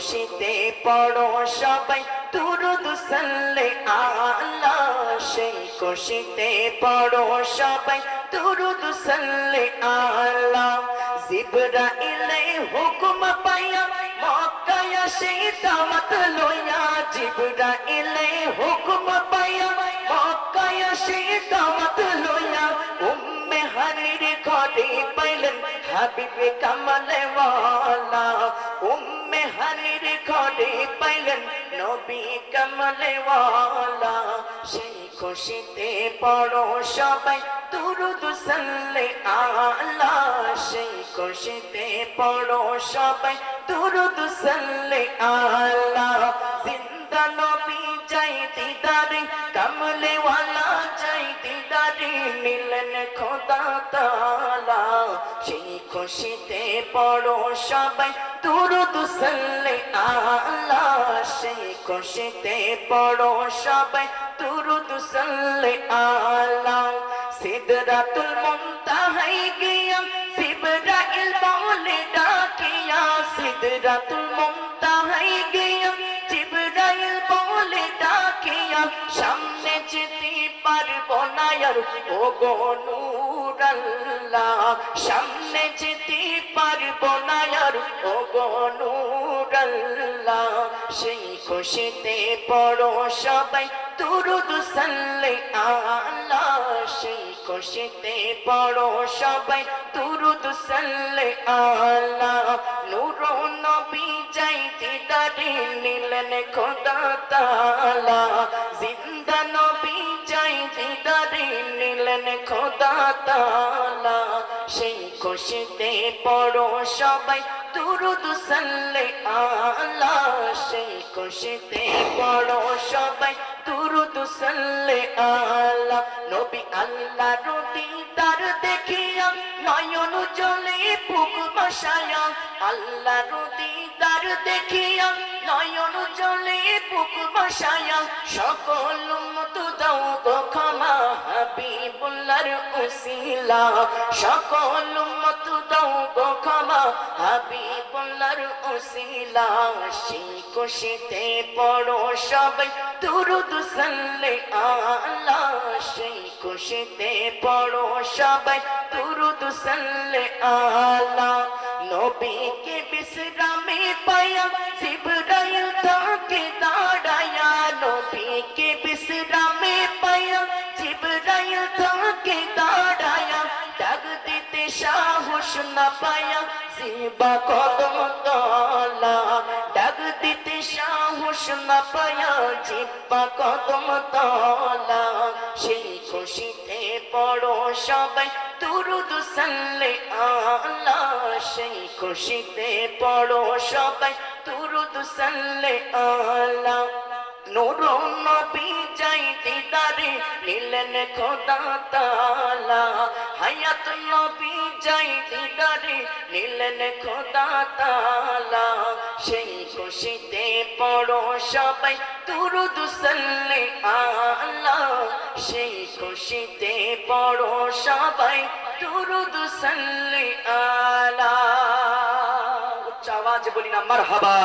খুশিতে পড়ো সবাই দুরূদ সাল্লে আলা সেই খুশিতে পড়ো সবাই দুরূদ সাল্লে আলা জিবরাইলে হুকুম পাইয়া মক্কায় সেই দাওয়াত লইয়া জিবরাইলে হুকুম পাইয়া মক্কায় সেই দাওয়াত লইয়া উম্মে হানির ঘরে পাইলেন হাবিবে কামলে ওয়ালা উম্মে হানির ঘরে পাইলেন নবী কামলে ওয়ালা সেই খুশিতে পড়ো সবাই দুরূদ সাল্লে আলা সেই খুশিতে পড়ো সবাই দুরূদ সাল্লে আলা জিন্দা নবী যাই দিদারে কামলে ওয়ালা যাই দিদারে নিলেন খোদা তাআলা সেই খুশিতে পড়ো সবাই দুরূদ সাল্লে আলা সেই খুশিতে পড়ো সবাই দুরূদ সাল্লে আলা সিদরাতুল মুনতাহায় গিয়া জিবরাইল বলে ডাকিয়া সিদরাতুল মুনতাহায় গিয়া জিবরাইল বলে ডাকিয়া সামনে যেতে পারবো না আর ওগো নূর আল্লাহ সামনে যেতে পারবো না আর ওগো নূর আল্লাহ সেই খুশিতে পড়ো সবাই দুরূদ সাল্লে আলা সেই খুশিতে পড়ো সবাই দুরূদ সাল্লে আলা নূর নবী যাই দিদারে নিলেন খোদা তাআলা জিন্দা নবী যাই দিদারে নিলেন খোদা তাআলা সেই খুশিতে পড়ো সবাই দুরূদ সাল্লে আলা সেই খুশিতে পড়ো সবাই দুরূদ সাল্লে আলা নবী আল্লাহর দিদার দেখিয়া নয়ন জলে বুক ভাসায়া আল্লাহর দিদার দেখিয়া নয়ন জলে বুক ভাসায়া সকল উম্মত দাও গো ক্ষমা হাবিবুল্লাহর উসিলা সকল উম্মত দাও গো ক্ষমা হাবিবুল্লাহর উসিলা সেই খুশিতে পড়ো সবাই দুরূদ সাল্লে আলা সেই খুশিতে পড়ো সবাই দুরূদ সাল্লে আলা নবীকে বিশ্রামে পায়া জিবরাইল তাকে দাঁড়ায়া নবীকে বিশ্রামে পায়া জিবরাইল তাকে দাঁড়ায়া ডাক দিতে সাহস না পায়া জিবা কদম তলা ডাক দিতে সাহস না পায়া জিবা কদম তলা সেই খুশিতে পড়ো সবাই দুরূদ সাল্লে আলা সেই খুশিতে পড়ো সবাই দুরূদ সাল্লে আলা নূর নবী যাই দিদারে নিলেন খোদা তাআলা হায়াত নবী যাই দিদারে নিলেন খোদা তাআলা সেই খুশিতে পড়ো সবাই দুরূদ সাল্লে আলা সেই খুশিতে পড়ো সবাই দুরূদ সাল্লে আলা উচ্চ আওয়াজে বলি না মারহাবা।